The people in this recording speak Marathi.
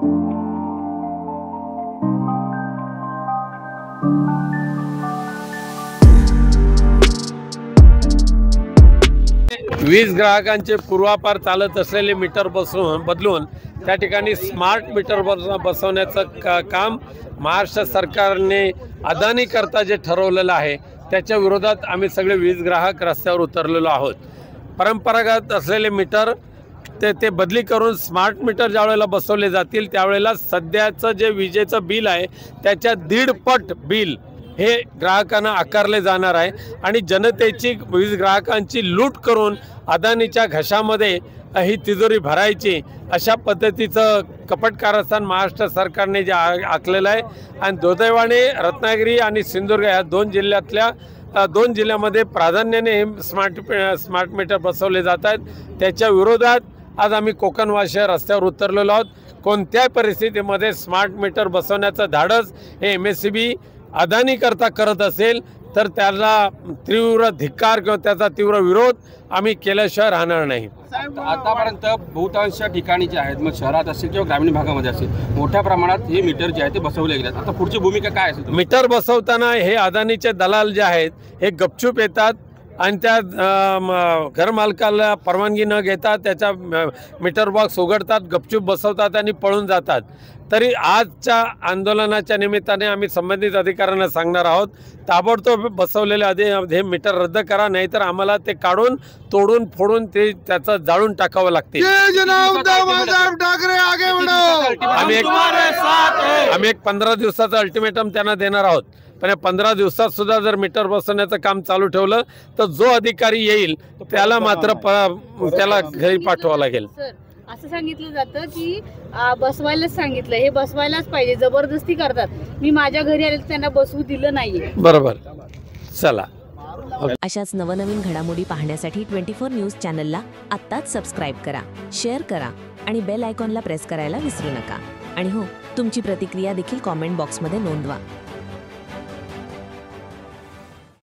वीज ग्राहकांचे पूर्वापार चालत असलेले मीटर बदलून त्या ठिकाणी स्मार्ट मीटर बसवण्याचं काम महाराष्ट्र सरकारने अदानी करता जे ठरवलेलं आहे त्याच्या विरोधात आम्ही सगळे वीज ग्राहक रस्त्यावर उतरलेलो आहोत। परंपरागत असलेले मीटर ते बदली करून स्मार्ट मीटर ज्यावेळेला बसवले जातील त्यावेळेला सध्याचं जे विजेचं बिल आहे त्याच्या 1.5 पट बिल हे ग्राहकांना आकारले जाणार आहे आणि जनतेची वीज ग्राहकांची लूट करून अदानीच्या घशामध्ये ही तिजोरी भरायची अशा पद्धतीचं कपट कारस्थान महाराष्ट्र सरकारने जे आखलेलं आहे। आणि दुर्दैवाने रत्नागिरी आणि सिंधुदुर्ग या दोन जिल्ह्यामध्ये प्राधान्याने हे स्मार्ट मीटर बसवले जात आहेत। त्याच्या विरोधात आज आम्ही कोकणवासी रस्त्यावर उतरलेलो आहोत। कोणत्याही परिस्थितीमध्ये स्मार्ट मीटर बसवण्याचं धाडस हे MSEB अदानी करता करत असेल तर त्याला तीव्र धिक्कार किंवा त्याचा तीव्र विरोध आम्ही केल्याशिवाय राहणार नाही। आतापर्यंत बहुतांश ठिकाणी जे आहेत मग शहरात असेल किंवा ग्रामीण भागामध्ये असेल मोठ्या प्रमाणात हे मीटर जे आहे ते बसवले गेले। आता पुढची भूमिका काय असेल? मीटर बसवताना हे अदानीचे दलाल जे आहेत हे गपचूप येतात आणि त्या घरमालकाला परवानगी न घेता त्याचा मीटर बॉक्स उघडतात, गपचूप बसवतात आणि पळून जातात। तरी आजच्या आंदोलनाच्या निमित्ताने आम्ही संबंधित अधिकाऱ्यांना सांगणार आहोत ताबडतोब बसवलेले हे मीटर रद्द करा, नाहीतर आम्हाला ते काढून तोडून फोडून ते त्याचं जाळून टाकावं लागते। आम्ही एक 15 दिवसाचं अल्टिमेटम त्यांना देणार आहोत, पण 15 दिवसात सुद्धा जर मीटर बसवण्याचं काम चालू ठेवलं तर जो अधिकारी येईल त्याला मात्र त्याला घरी पाठवावं लागेल। असं सांगितलं जातं की बसवायलाच सांगितलं, हे बसवायलाच पाहिजे, जबरदस्ती करतात। मी माझ्या घरी आले त्यांना बसवू दिलं नाहीये। बरोबर, चला। अशाच नवनवीन घडामोडी पाहण्यासाठी 24 न्यूज चॅनलला आत्ताच सबस्क्राईब करा, शेअर करा आणि बेल आयकॉनला प्रेस करायला विसरू नका। आणि हो, तुमची प्रतिक्रिया देखील कॉमेंट बॉक्समध्ये नोंदवा।